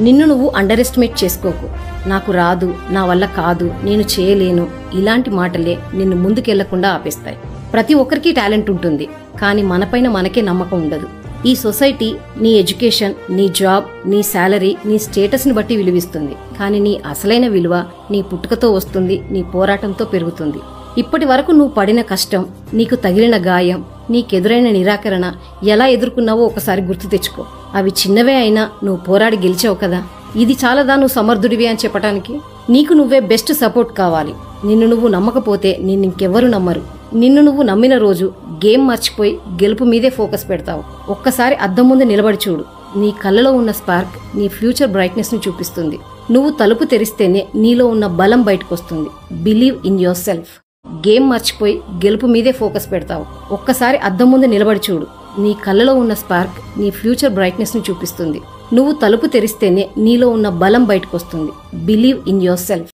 నిన్ను నువ్వు under estimate చేసుకోకు. నాకు రాదు, నా వల్ల కాదు, నేను చేయలేను, ఇలాంటి మాటలే నిన్ను ముందుకెళ్లకుండా ఆపేస్తాయి. ప్రతి ఒక్కరికి టాలెంట్ ఉంటుంది, కానీ మనపైన మనకే నమ్మకం ఉండదు. ఈ సొసైటీ నీ ఎడ్యుకేషన్, నీ జాబ్, నీ శాలరీ, నీ స్టేటస్ని బట్టి విలువిస్తుంది. కానీ నీ అసలైన విలువ నీ పుట్టుకతో వస్తుంది, నీ పోరాటంతో పెరుగుతుంది. ఇప్పటి వరకు నువ్వు పడిన కష్టం, నీకు తగిలిన గాయం, నీకెదురైన నిరాకరణ ఎలా ఎదుర్కొన్నావో ఒకసారి గుర్తు తెచ్చుకో. అవి చిన్నవే అయినా నువ్వు పోరాడి గెలిచావు కదా. ఇది చాలదా నువ్వు సమర్థుడివి అని చెప్పటానికి? నీకు నువ్వే బెస్ట్ సపోర్ట్ కావాలి. నిన్ను నువ్వు నమ్మకపోతే నిన్నింకెవ్వరూ నమ్మరు. నిన్ను నువ్వు నమ్మిన రోజు గేమ్ మర్చిపోయి గెలుపు మీదే ఫోకస్ పెడతావు. ఒక్కసారి అద్దం ముందు నిలబడి చూడు. నీ కళ్ళలో ఉన్న స్పార్క్ నీ ఫ్యూచర్ బ్రైట్నెస్ ని చూపిస్తుంది. నువ్వు తలుపు తెరిస్తేనే నీలో ఉన్న బలం బయటకొస్తుంది. Believe in yourself. Game మర్చిపోయి గెలుపు మీదే ఫోకస్ పెడతావు. ఒక్కసారి అద్దం ముందు నిలబడి చూడు. నీ కళ్ళలో ఉన్న స్పార్క్ నీ ఫ్యూచర్ బ్రైట్నెస్ ని చూపిస్తుంది. నువ్వు తలుపు తెరిస్తేనే నీలో ఉన్న బలం బయటకొస్తుంది. Believe in your self.